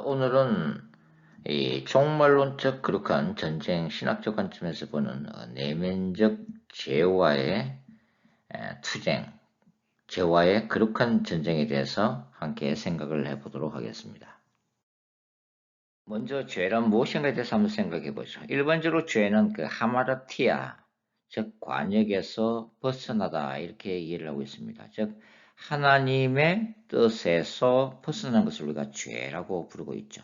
오늘은 이 종말론적 거룩한 전쟁 신학적 관점에서 보는 내면적 죄와의 투쟁, 죄와의 거룩한 전쟁에 대해서 함께 생각을 해보도록 하겠습니다. 먼저 죄란 무엇인가에 대해서 한번 생각해 보죠. 일반적으로 죄는 그 하마르티아, 즉 관역에서 벗어나다 이렇게 이해를 하고 있습니다. 즉 하나님의 뜻에서 벗어난 것을 우리가 죄라고 부르고 있죠.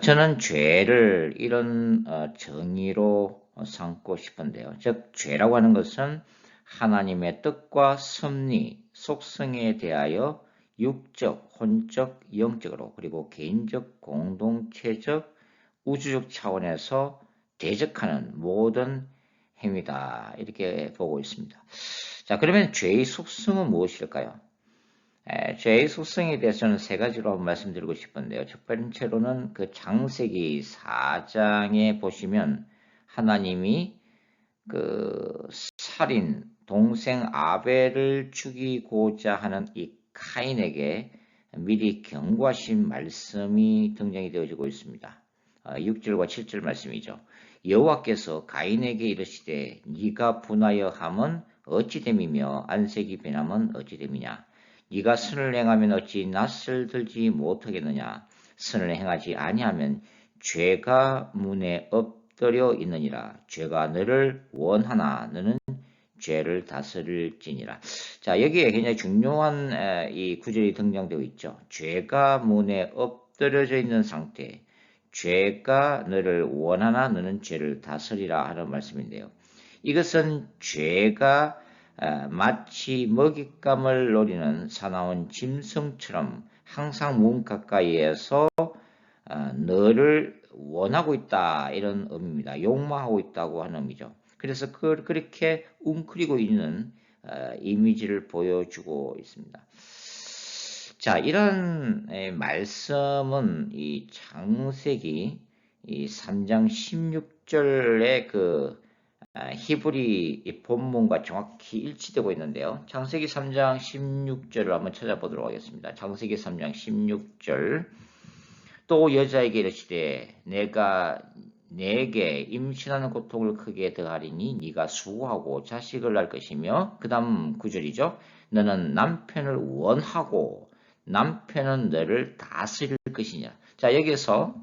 저는 죄를 이런 정의로 삼고 싶은데요. 즉 죄라고 하는 것은 하나님의 뜻과 섭리, 속성에 대하여 육적, 혼적, 영적으로 그리고 개인적, 공동체적, 우주적 차원에서 대적하는 모든 행위다. 이렇게 보고 있습니다. 자, 그러면 죄의 속성은 무엇일까요? 죄의 속성에 대해서는 세 가지로 말씀드리고 싶은데요. 첫 번째로는 그 창세기 4장에 보시면 하나님이 그 살인, 동생 아벨을 죽이고자 하는 이 카인에게 미리 경고하신 말씀이 등장이 되어지고 있습니다. 6절과 7절 말씀이죠. 여호와께서 가인에게 이르시되 네가 분하여 함은 어찌 됨이며 안색이 변함은 어찌 됨이냐. 네가 선을 행하면 어찌 낯을 들지 못하겠느냐. 선을 행하지 아니하면 죄가 문에 엎드려 있느니라. 죄가 너를 원하나 너는 죄를 다스릴지니라. 자, 여기에 굉장히 중요한 이 구절이 등장되어 있죠. 죄가 문에 엎드려져 있는 상태. 죄가 너를 원하나 너는 죄를 다스리라 하는 말씀인데요. 이것은 죄가 마치 먹잇감을 노리는 사나운 짐승처럼 항상 문 가까이에서 너를 원하고 있다 이런 의미입니다. 욕망하고 있다고 하는 의미죠. 그래서 그렇게 웅크리고 있는 이미지를 보여주고 있습니다. 자, 이런 말씀은 이 창세기 이 3장 16절의 그 히브리 본문과 정확히 일치되고 있는데요. 창세기 3장 16절을 한번 찾아보도록 하겠습니다. 창세기 3장 16절 또 여자에게 이르시되 내가 내게 임신하는 고통을 크게 더하리니 네가 수고하고 자식을 낳을 것이며 그 다음 구절이죠. 너는 남편을 원하고 남편은 너를 다스릴 것이냐. 자, 여기서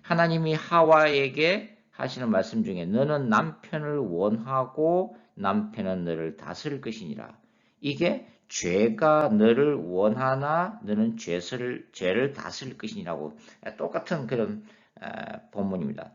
하나님이 하와에게 하시는 말씀 중에 너는 남편을 원하고 남편은 너를 다스릴 것이니라. 이게 죄가 너를 원하나 너는 죄를 다스릴 것이니라고 똑같은 그런 본문입니다.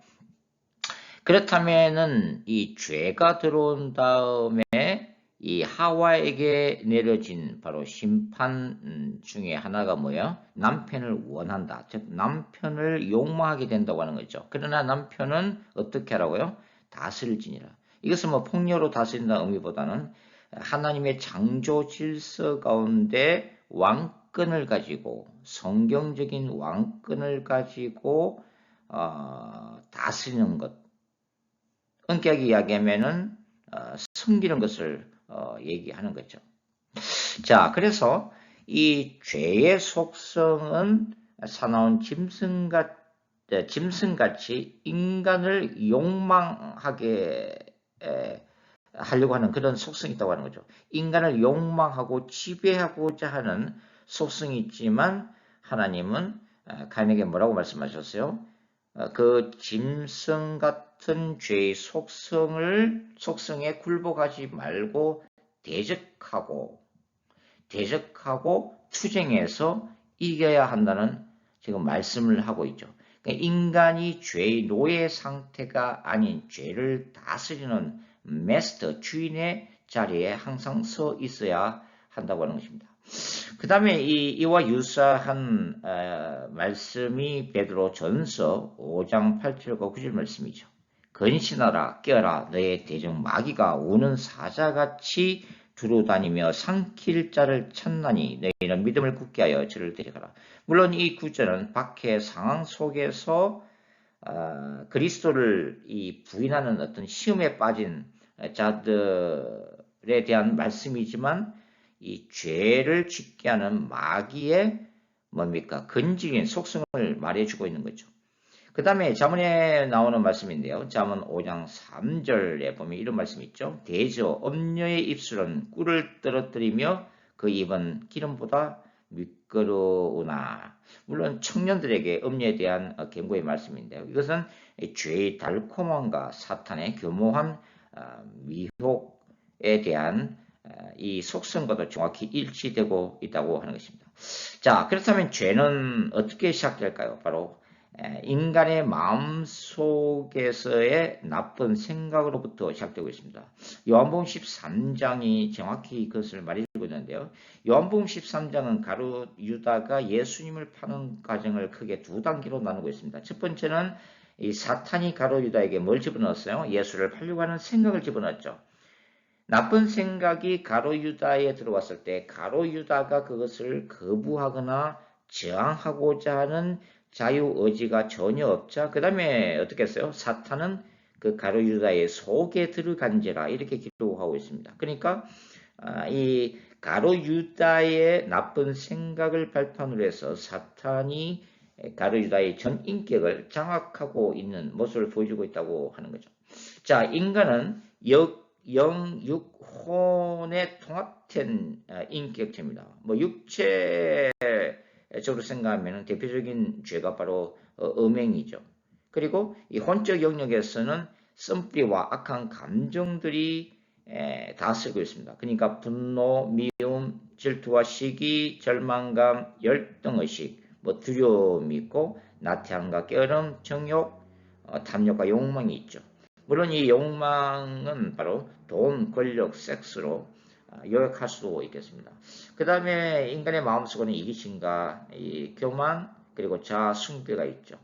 그렇다면은 이 죄가 들어온 다음에 이 하와에게 내려진 바로 심판 중에 하나가 뭐예요? 남편을 원한다. 즉 남편을 욕망하게 된다고 하는 거죠. 그러나 남편은 어떻게 하라고요? 다스릴지니라. 이것은 뭐 폭력으로 다스린다는 의미보다는 하나님의 창조 질서 가운데 왕권을 가지고 성경적인 왕권을 가지고 다스리는 것. 엄격히 이야기하면은 숨기는 것을 얘기하는 거죠. 자, 그래서 이 죄의 속성은 사나운 짐승같이 인간을 욕망하게 하려고 하는 그런 속성이 있다고 하는 거죠. 인간을 욕망하고 지배하고자 하는 속성이 있지만 하나님은 가인에게 뭐라고 말씀하셨어요? 그 짐승 같은 죄의 속성에 굴복하지 말고 대적하고 투쟁해서 이겨야 한다는 지금 말씀을 하고 있죠. 그러니까 인간이 죄의 노예 상태가 아닌 죄를 다스리는 마스터, 주인의 자리에 항상 서 있어야 한다고 하는 것입니다. 그 다음에 이와 유사한 말씀이 베드로 전서 5장 8절과 9절 말씀이죠. 근신하라 깨어라 너의 대적 마귀가 우는 사자같이 두루다니며 삼킬 자를 찾나니 너희는 믿음을 굳게 하여 저를 데려가라. 물론 이 구절은 박해 상황 속에서 그리스도를 부인하는 어떤 시험에 빠진 자들에 대한 말씀이지만 이 죄를 짓게 하는 마귀의 뭡니까? 근질인 속성을 말해주고 있는 거죠. 그 다음에 잠언에 나오는 말씀인데요. 잠언 5장 3절에 보면 이런 말씀이 있죠. 대저 엄녀의 입술은 꿀을 떨어뜨리며 그 입은 기름보다 미끄러우나. 물론 청년들에게 음녀에 대한 경고의 말씀인데요. 이것은 죄의 달콤함과 사탄의 교모한 미혹에 대한 이 속성과도 정확히 일치되고 있다고 하는 것입니다. 자, 그렇다면 죄는 어떻게 시작될까요? 바로 인간의 마음속에서의 나쁜 생각으로부터 시작되고 있습니다. 요한복음 13장이 정확히 그것을 말해주고 있는데요. 요한복음 13장은 가룟 유다가 예수님을 파는 과정을 크게 두 단계로 나누고 있습니다. 첫 번째는 이 사탄이 가룟 유다에게 뭘 집어넣었어요? 예수를 팔려고 하는 생각을 집어넣었죠. 나쁜 생각이 가룟 유다에 들어왔을 때 가룟 유다가 그것을 거부하거나 저항하고자 하는 자유 의지가 전혀 없자 그 다음에 어떻게 했어요? 사탄은 그 가룟 유다의 속에 들어간지라 이렇게 기록하고 있습니다. 그러니까 이 가룟 유다의 나쁜 생각을 발판으로 해서 사탄이 가룟 유다의 전 인격을 장악하고 있는 모습을 보여주고 있다고 하는 거죠. 자, 인간은 영육혼에 통합된 인격체입니다. 뭐 육체적으로 생각하면 대표적인 죄가 바로 음행이죠. 그리고 이 혼적 영역에서는 쓴뿌리와 악한 감정들이 다스리고 있습니다. 그러니까 분노, 미움, 질투와 시기, 절망감, 열등의식, 뭐 두려움이 있고 나태함과 깨어름, 정욕, 탐욕과 욕망이 있죠. 물론 이 욕망은 바로 돈, 권력, 섹스로 요약할 수도 있겠습니다. 그 다음에 인간의 마음속에는 이기심과 이 교만 그리고 자아 숭배가 있죠.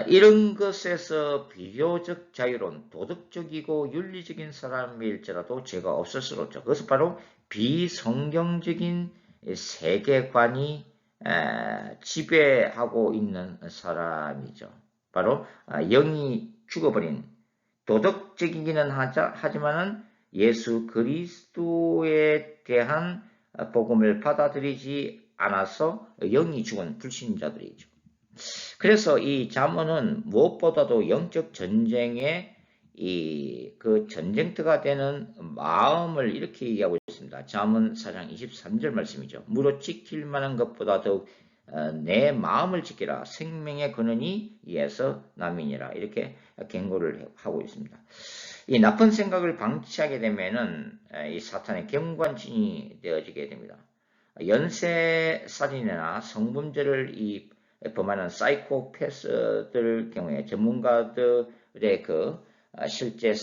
이런 것에서 비교적 자유로운 도덕적이고 윤리적인 사람일지라도 죄가 없을 수 없죠. 그것은 바로 비성경적인 세계관이 지배하고 있는 사람이죠. 바로 영이 죽어버린 도덕적이기는 하지만은 예수 그리스도에 대한 복음을 받아들이지 않아서 영이 죽은 불신자들이죠. 그래서 이 잠언은 무엇보다도 영적 전쟁의 그 전쟁터가 되는 마음을 이렇게 얘기하고 있습니다. 잠언 4장 23절 말씀이죠. 무릇 지킬 만한 것보다 더욱 내 마음을 지키라. 생명의 근원이 이에서 남이니라. 이렇게 경고를 하고 있습니다. 이 나쁜 생각을 방치하게 되면은 이 사탄의 경관진이 되어지게 됩니다. 연쇄살인이나 성범죄를 범하는 사이코패스들 경우에 전문가들의 그 실제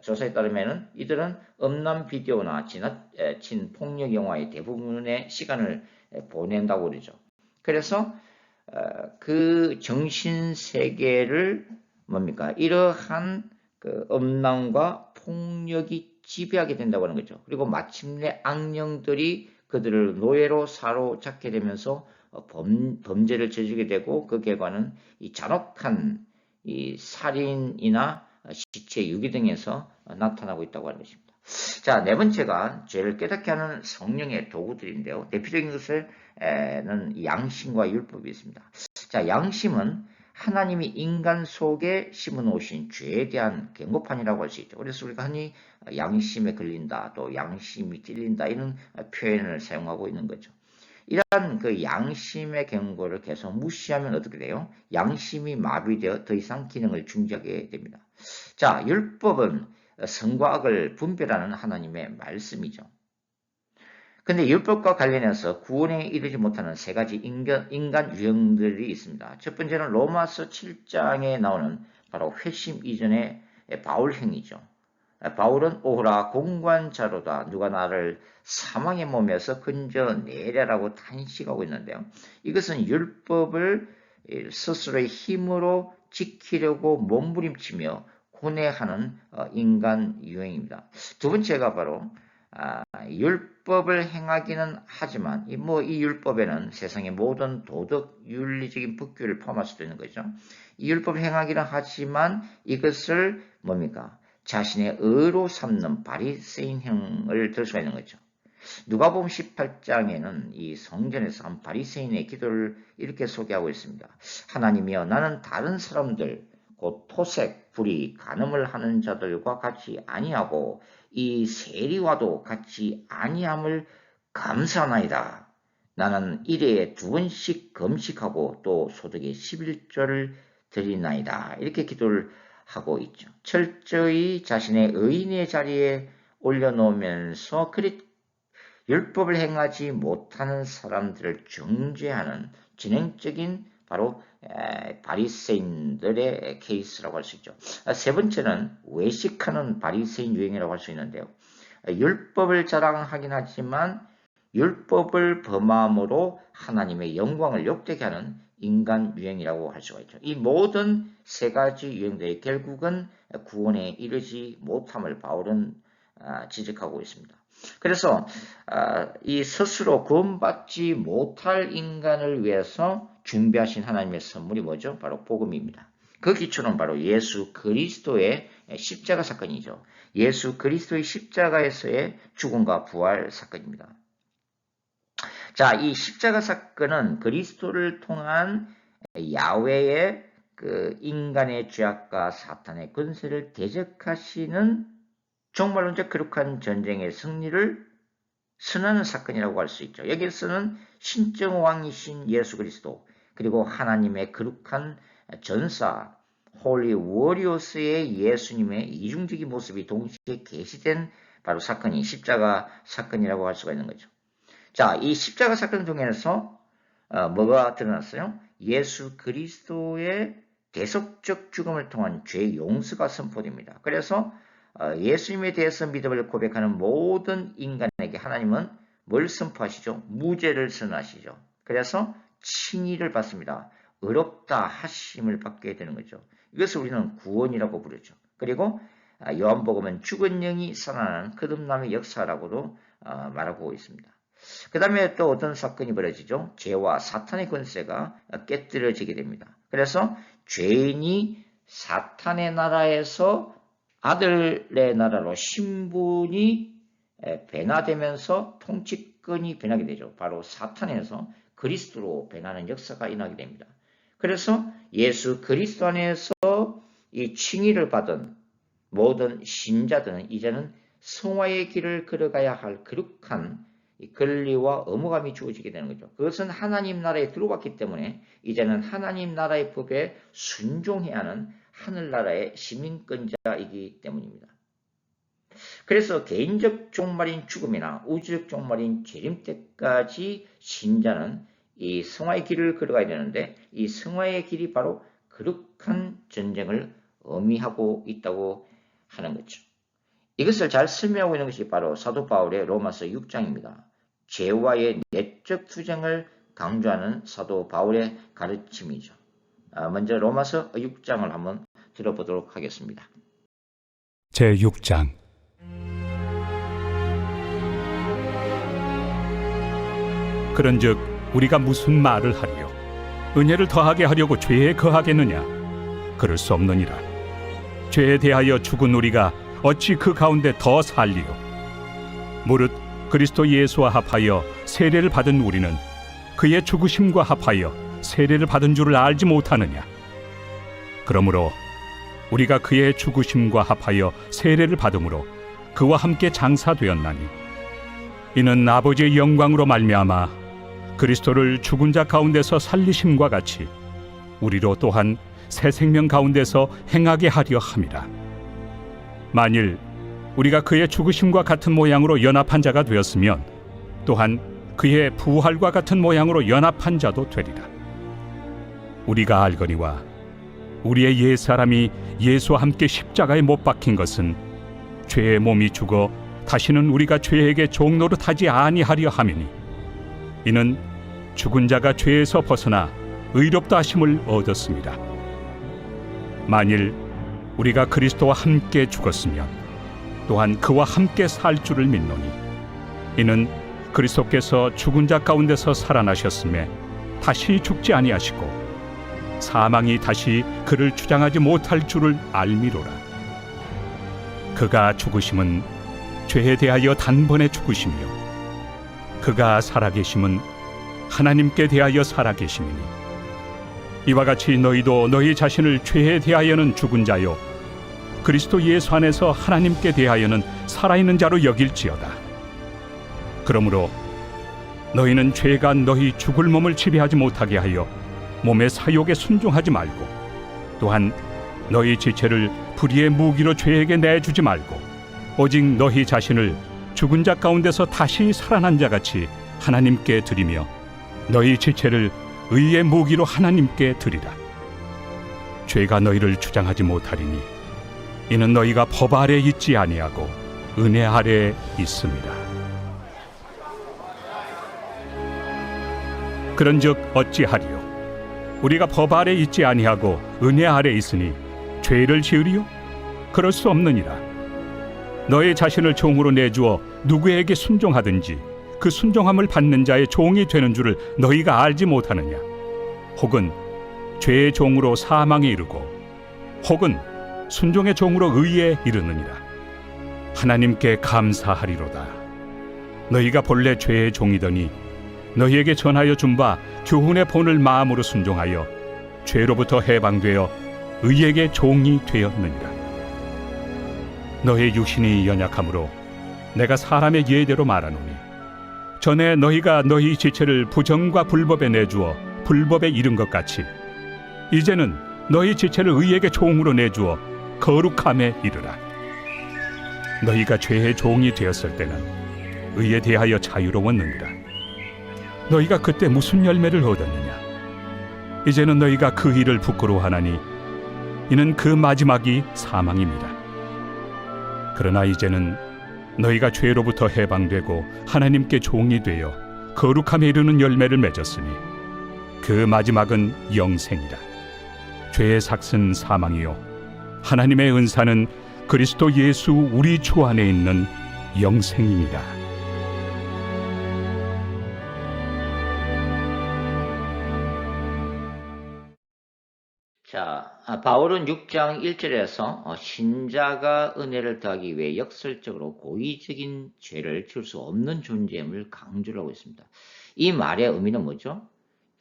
조사에 따르면은 이들은 음란 비디오나 지나친 폭력 영화의 대부분의 시간을 보낸다고 그러죠. 그래서 그 정신 세계를 뭡니까? 이러한 그 음란과 폭력이 지배하게 된다고 하는 거죠. 그리고 마침내 악령들이 그들을 노예로 사로잡게 되면서 범죄를 저지르게 되고 그 결과는 이 잔혹한 이 살인이나 시체 유기 등에서 나타나고 있다고 하는 것입니다. 자, 네 번째가 죄를 깨닫게 하는 성령의 도구들인데요. 대표적인 것은 양심과 율법이 있습니다. 자, 양심은 하나님이 인간 속에 심어놓으신 죄에 대한 경고판이라고 할 수 있죠. 그래서 우리가 흔히 양심에 걸린다, 또 양심이 찔린다 이런 표현을 사용하고 있는 거죠. 이러한 그 양심의 경고를 계속 무시하면 어떻게 돼요? 양심이 마비되어 더 이상 기능을 중지하게 됩니다. 자, 율법은 선과 악을 분별하는 하나님의 말씀이죠. 근데 율법과 관련해서 구원에 이르지 못하는 세 가지 인간 유형들이 있습니다. 첫 번째는 로마서 7장에 나오는 바로 회심 이전의 바울행위죠. 바울은 오호라 공관자로다 누가 나를 사망의 몸에서 건져내려라고 탄식하고 있는데요. 이것은 율법을 스스로의 힘으로 지키려고 몸부림치며 고뇌하는 인간 유형입니다. 두 번째가 바로 율법을 행하기는 하지만 이 율법에는 세상의 모든 도덕 윤리적인 법규를 포함할 수도 있는 거죠. 이 율법을 행하기는 하지만 이것을 뭡니까? 자신의 의로 삼는 바리새인형을 들 수가 있는 거죠. 누가복음 18장에는 이 성전에서 한 바리새인의 기도를 이렇게 소개하고 있습니다. 하나님이여, 나는 다른 사람들 곧 토색, 불의, 간음을 하는 자들과 같이 아니하고 이 세리와도 같이 아니함을 감사하나이다. 나는 일회에 2번씩 금식하고 또 소득의 11조를 드리나이다. 이렇게 기도를 하고 있죠. 철저히 자신의 의인의 자리에 올려놓으면서 율법을 행하지 못하는 사람들을 정죄하는 진행적인 바로 바리새인들의 케이스라고 할 수 있죠. 세 번째는 외식하는 바리새인 유행이라고 할 수 있는데요. 율법을 자랑하긴 하지만 율법을 범함으로 하나님의 영광을 욕되게 하는 인간 유행이라고 할 수가 있죠. 이 모든 세 가지 유행들이 결국은 구원에 이르지 못함을 바울은 지적하고 있습니다. 그래서 이 스스로 구원받지 못할 인간을 위해서 준비하신 하나님의 선물이 뭐죠? 바로 복음입니다. 그 기초는 바로 예수 그리스도의 십자가 사건이죠. 예수 그리스도의 십자가에서의 죽음과 부활 사건입니다. 자, 이 십자가 사건은 그리스도를 통한 야훼의 그 인간의 죄악과 사탄의 권세를 대적하시는 정말로 이제 거룩한 전쟁의 승리를 선언하는 사건이라고 할 수 있죠. 여기서는 신정왕이신 예수 그리스도, 그리고 하나님의 거룩한 전사 홀리 워리어스의 예수님의 이중적인 모습이 동시에 계시된 바로 사건이 십자가 사건이라고 할 수가 있는 거죠. 자, 이 십자가 사건 중에서 뭐가 드러났어요? 예수 그리스도의 대속적 죽음을 통한 죄 용서가 선포됩니다. 그래서 예수님에 대해서 믿음을 고백하는 모든 인간에게 하나님은 뭘 선포하시죠? 무죄를 선언하시죠. 그래서 칭의를 받습니다. 의롭다 하심을 받게 되는 거죠. 이것을 우리는 구원이라고 부르죠. 그리고 요한복음은 죽은 영이 살아나는 거듭남의 역사라고도 말하고 있습니다. 그 다음에 또 어떤 사건이 벌어지죠? 죄와 사탄의 권세가 깨뜨려지게 됩니다. 그래서 죄인이 사탄의 나라에서 아들의 나라로 신분이 변화되면서 통치권이 변하게 되죠. 바로 사탄에서 그리스도로 변하는 역사가 일어나게 됩니다. 그래서 예수 그리스도 안에서 이 칭의를 받은 모든 신자들은 이제는 성화의 길을 걸어가야 할 거룩한 권리와 의무감이 주어지게 되는 거죠. 그것은 하나님 나라에 들어왔기 때문에 이제는 하나님 나라의 법에 순종해야 하는 하늘나라의 시민권자이기 때문입니다. 그래서 개인적 종말인 죽음이나 우주적 종말인 재림 때까지 신자는 이 성화의 길을 걸어가야 되는데 이 성화의 길이 바로 거룩한 전쟁을 의미하고 있다고 하는 거죠. 이것을 잘 설명하고 있는 것이 바로 사도 바울의 로마서 6장입니다. 죄와의 내적 투쟁을 강조하는 사도 바울의 가르침이죠. 먼저 로마서 6장을 한번 들어보도록 하겠습니다. 제6장 그런즉 우리가 무슨 말을 하리요? 은혜를 더하게 하려고 죄에 거하겠느냐? 그럴 수 없느니라. 죄에 대하여 죽은 우리가 어찌 그 가운데 더 살리요? 무릇 그리스도 예수와 합하여 세례를 받은 우리는 그의 죽으심과 합하여 세례를 받은 줄을 알지 못하느냐? 그러므로 우리가 그의 죽으심과 합하여 세례를 받음으로 그와 함께 장사되었나니 이는 아버지의 영광으로 말미암아 그리스도를 죽은 자 가운데서 살리심과 같이 우리로 또한 새 생명 가운데서 행하게 하려 함이라. 만일 우리가 그의 죽으심과 같은 모양으로 연합한 자가 되었으면 또한 그의 부활과 같은 모양으로 연합한 자도 되리라. 우리가 알거니와 우리의 옛사람이 예수와 함께 십자가에 못 박힌 것은 죄의 몸이 죽어 다시는 우리가 죄에게 종노릇하지 아니하려 함이니 이는 죽은 자가 죄에서 벗어나 의롭다 하심을 얻었습니다. 만일 우리가 그리스도와 함께 죽었으면 또한 그와 함께 살 줄을 믿노니 이는 그리스도께서 죽은 자 가운데서 살아나셨음에 다시 죽지 아니하시고 사망이 다시 그를 주장하지 못할 줄을 알미로라. 그가 죽으심은 죄에 대하여 단번에 죽으시며 그가 살아계심은 하나님께 대하여 살아계심이니 이와 같이 너희도 너희 자신을 죄에 대하여는 죽은 자요 그리스도 예수 안에서 하나님께 대하여는 살아있는 자로 여길지어다. 그러므로 너희는 죄가 너희 죽을 몸을 지배하지 못하게 하여 몸의 사욕에 순종하지 말고 또한 너희 지체를 불의의 무기로 죄에게 내주지 말고 오직 너희 자신을 죽은 자 가운데서 다시 살아난 자같이 하나님께 드리며 너희 지체를 의의 무기로 하나님께 드리라. 죄가 너희를 주장하지 못하리니 이는 너희가 법 아래 있지 아니하고 은혜 아래 있습니다. 그런즉 어찌하리요? 우리가 법 아래 있지 아니하고 은혜 아래 있으니 죄를 지으리요? 그럴 수 없느니라. 너희 자신을 종으로 내주어 누구에게 순종하든지 그 순종함을 받는 자의 종이 되는 줄을 너희가 알지 못하느냐? 혹은 죄의 종으로 사망에 이르고 혹은 순종의 종으로 의에 이르느니라. 하나님께 감사하리로다. 너희가 본래 죄의 종이더니 너희에게 전하여 준 바 교훈의 본을 마음으로 순종하여 죄로부터 해방되어 의에게 종이 되었느니라. 너희 육신이 연약함으로 내가 사람의 예대로 말하노니 전에 너희가 너희 지체를 부정과 불법에 내주어 불법에 이른 것 같이 이제는 너희 지체를 의에게 종으로 내주어 거룩함에 이르라. 너희가 죄의 종이 되었을 때는 의에 대하여 자유로웠느니라. 너희가 그때 무슨 열매를 얻었느냐? 이제는 너희가 그 일을 부끄러워하나니 이는 그 마지막이 사망입니다. 그러나 이제는 너희가 죄로부터 해방되고 하나님께 종이 되어 거룩함에 이르는 열매를 맺었으니 그 마지막은 영생이라. 죄의 삭은 사망이요 하나님의 은사는 그리스도 예수 우리 주 안에 있는 영생이니라. 자, 바울은 6장 1절에서 신자가 은혜를 더하기 위해 역설적으로 고의적인 죄를 지을 수 없는 존재임을 강조를 하고 있습니다. 이 말의 의미는 뭐죠?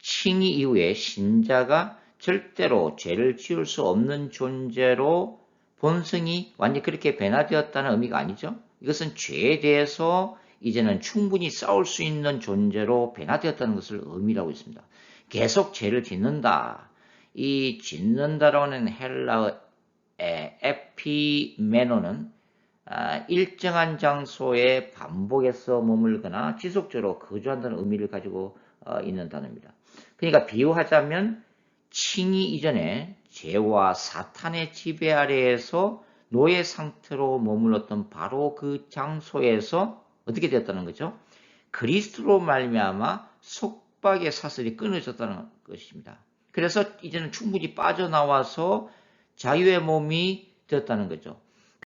칭의 이후에 신자가 절대로 죄를 지을 수 없는 존재로 본성이 완전히 그렇게 변화되었다는 의미가 아니죠. 이것은 죄에 대해서 이제는 충분히 싸울 수 있는 존재로 변화되었다는 것을 의미하고 있습니다. 계속 죄를 짓는다. 이 짓는다라고 하는 헬라어의 에피메노는 일정한 장소에 반복해서 머물거나 지속적으로 거주한다는 의미를 가지고 있는 단어입니다. 그러니까 비유하자면 칭의 이전에 죄와 사탄의 지배 아래에서 노예 상태로 머물렀던 바로 그 장소에서 어떻게 되었다는 거죠? 그리스도로 말미암아 속박의 사슬이 끊어졌다는 것입니다. 그래서 이제는 충분히 빠져나와서 자유의 몸이 되었다는 거죠.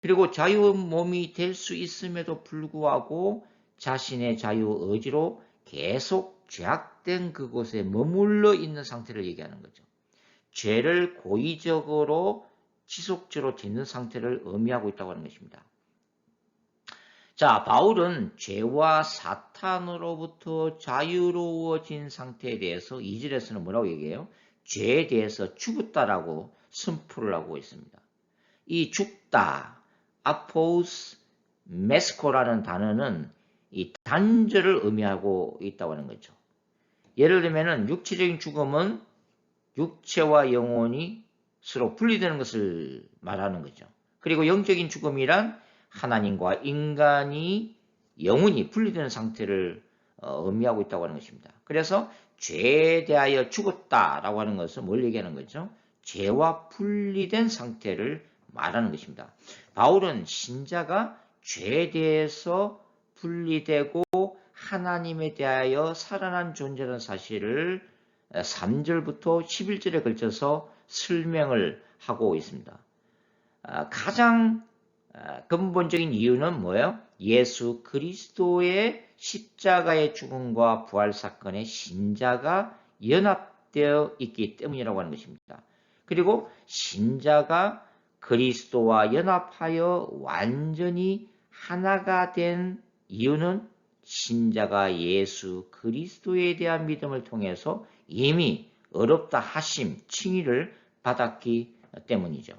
그리고 자유의 몸이 될 수 있음에도 불구하고 자신의 자유 의지로 계속 죄악된 그곳에 머물러 있는 상태를 얘기하는 거죠. 죄를 고의적으로 지속적으로 짓는 상태를 의미하고 있다고 하는 것입니다. 자, 바울은 죄와 사탄으로부터 자유로워진 상태에 대해서 2절에서는 뭐라고 얘기해요? 죄에 대해서 죽었다라고 선포를 하고 있습니다. 이 죽다, 아포스 메스코라는 단어는 이 단절을 의미하고 있다고 하는 거죠. 예를 들면 육체적인 죽음은 육체와 영혼이 서로 분리되는 것을 말하는 거죠. 그리고 영적인 죽음이란 하나님과 인간이 영혼이 분리되는 상태를 의미하고 있다고 하는 것입니다. 그래서 죄에 대하여 죽었다라고 하는 것은 뭘 얘기하는 거죠? 죄와 분리된 상태를 말하는 것입니다. 바울은 신자가 죄에 대해서 분리되고 하나님에 대하여 살아난 존재라는 사실을 3절부터 11절에 걸쳐서 설명을 하고 있습니다. 가장 근본적인 이유는 뭐예요? 예수 그리스도의 십자가의 죽음과 부활 사건에 신자가 연합되어 있기 때문이라고 하는 것입니다. 그리고 신자가 그리스도와 연합하여 완전히 하나가 된 이유는 신자가 예수 그리스도에 대한 믿음을 통해서 이미 어렵다 하심, 칭의를 받았기 때문이죠.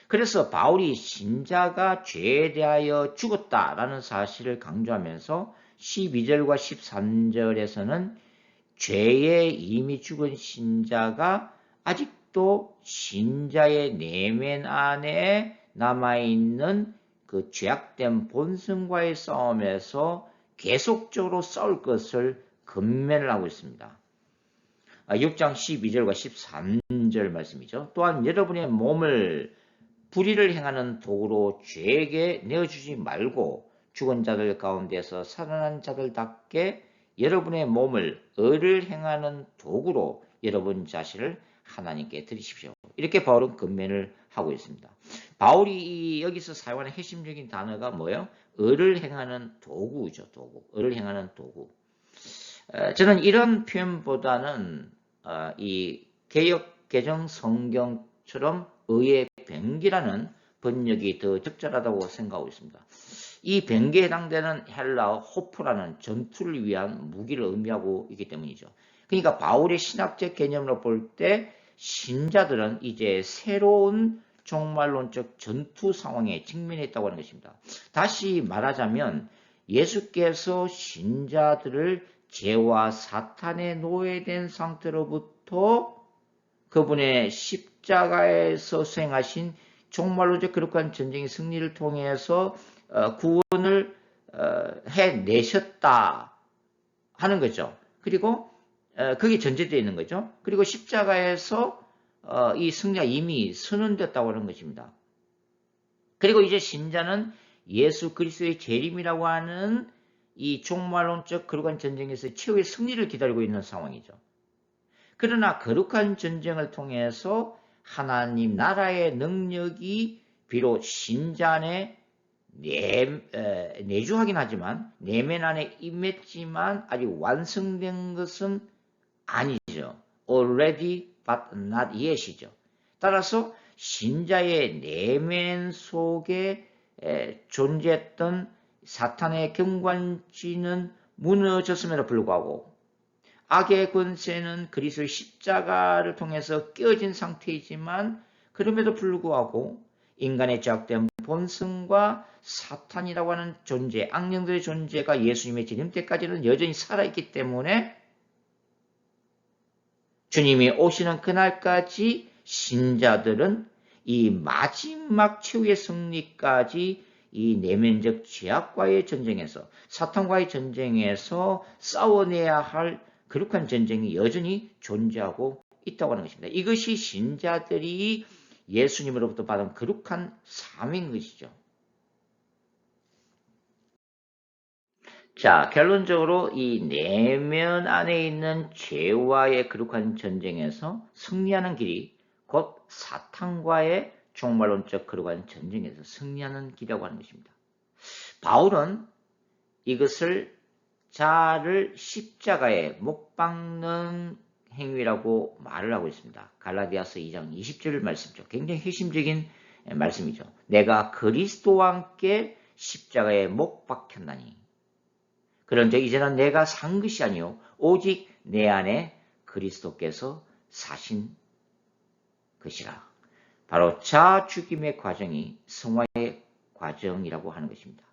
그래서 바울이 신자가 죄에 대하여 죽었다라는 사실을 강조하면서 12절과 13절에서는 죄에 이미 죽은 신자가 아직도 신자의 내면 안에 남아있는 그 죄악된 본성과의 싸움에서 계속적으로 싸울 것을 권면을 하고 있습니다. 6장 12절과 13절 말씀이죠. 또한 여러분의 몸을 불의를 행하는 도구로 죄에게 내어주지 말고 죽은 자들 가운데서 살아난 자들답게 여러분의 몸을 의를 행하는 도구로 여러분 자신을 하나님께 드리십시오. 이렇게 바울은 권면을 하고 있습니다. 바울이 여기서 사용하는 핵심적인 단어가 뭐예요? 의를 행하는 도구죠. 도구. 의를 행하는 도구. 저는 이런 표현보다는 이 개역 개정 성경처럼 의의 병기라는 번역이 더 적절하다고 생각하고 있습니다. 이 병기에 해당되는 헬라어 호프라는 전투를 위한 무기를 의미하고 있기 때문이죠. 그러니까 바울의 신학적 개념으로 볼 때 신자들은 이제 새로운 종말론적 전투 상황에 직면했다고 하는 것입니다. 다시 말하자면 예수께서 신자들을 죄와 사탄에 노예된 상태로부터 그분의 십자가에서 수행하신 종말론적 거룩한 전쟁의 승리를 통해서 구원을 해내셨다 하는 거죠. 그리고 그게 전제되어 있는 거죠. 그리고 십자가에서 이 승리가 이미 선언됐다고 하는 것입니다. 그리고 이제 신자는 예수 그리스도의 재림이라고 하는 이 종말론적 거룩한 전쟁에서 최후의 승리를 기다리고 있는 상황이죠. 그러나 거룩한 전쟁을 통해서 하나님 나라의 능력이 비록 신자 안에 내주하긴 하지만 내면 안에 임했지만 아직 완성된 것은 아니죠. Already but not yet이죠. 따라서 신자의 내면 속에 존재했던 사탄의 경관지는 무너졌음에도 불구하고 악의 권세는 그리스도의 십자가를 통해서 깨어진 상태이지만 그럼에도 불구하고 인간의 죄악된 본성과 사탄이라고 하는 존재, 악령들의 존재가 예수님의 재림 때까지는 여전히 살아있기 때문에 주님이 오시는 그날까지 신자들은 이 마지막 최후의 승리까지 이 내면적 죄악과의 전쟁에서 사탄과의 전쟁에서 싸워내야 할 거룩한 전쟁이 여전히 존재하고 있다고 하는 것입니다. 이것이 신자들이 예수님으로부터 받은 거룩한 사명인 것이죠. 자, 결론적으로 이 내면 안에 있는 죄와의 거룩한 전쟁에서 승리하는 길이 곧 사탄과의 종말론적 거룩한 전쟁에서 승리하는 길이라고 하는 것입니다. 바울은 이것을 자를 십자가에 못 박는 행위라고 말을 하고 있습니다. 갈라디아서 2장 20절 말씀이죠. 굉장히 핵심적인 말씀이죠. 내가 그리스도와 함께 십자가에 못 박혔나니 그런즉 이제는 내가 산 것이 아니요 오직 내 안에 그리스도께서 사신 것이라. 바로 자 죽임의 과정이 성화의 과정이라고 하는 것입니다.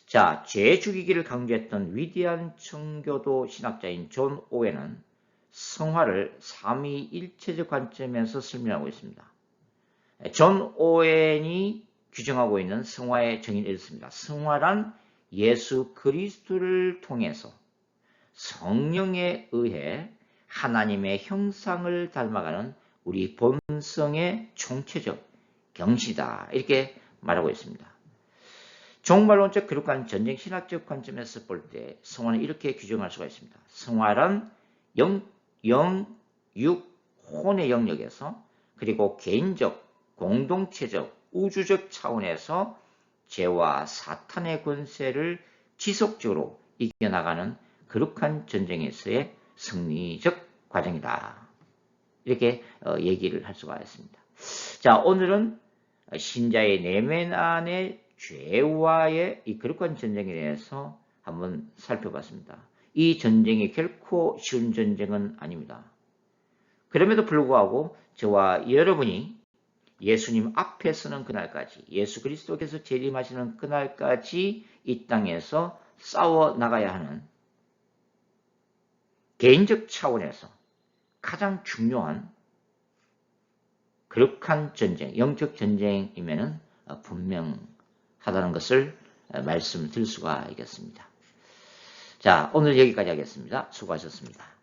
자, 죄 죽이기를 강조했던 위대한 청교도 신학자인 존 오웬은 성화를 삼위일체적 관점에서 설명하고 있습니다. 존 오웬이 규정하고 있는 성화의 정의는 이렇습니다. 성화란 예수 그리스도를 통해서 성령에 의해 하나님의 형상을 닮아가는 우리 본성의 총체적 경시다. 이렇게 말하고 있습니다. 종말론적 거룩한 전쟁 신학적 관점에서 볼 때 성화는 이렇게 규정할 수가 있습니다. 성화란 영, 육, 혼의 영역에서 그리고 개인적, 공동체적, 우주적 차원에서 죄와 사탄의 권세를 지속적으로 이겨나가는 거룩한 전쟁에서의 승리적 과정이다. 이렇게 얘기를 할 수가 있습니다. 자, 오늘은 신자의 내면 안의 죄와의 이 거룩한 전쟁에 대해서 한번 살펴봤습니다. 이 전쟁이 결코 쉬운 전쟁은 아닙니다. 그럼에도 불구하고 저와 여러분이 예수님 앞에 서는 그날까지, 예수 그리스도께서 재림하시는 그날까지 이 땅에서 싸워 나가야 하는 개인적 차원에서 가장 중요한 거룩한 전쟁, 영적 전쟁이면은 분명하다는 것을 말씀드릴 수가 있겠습니다. 자, 오늘 여기까지 하겠습니다. 수고하셨습니다.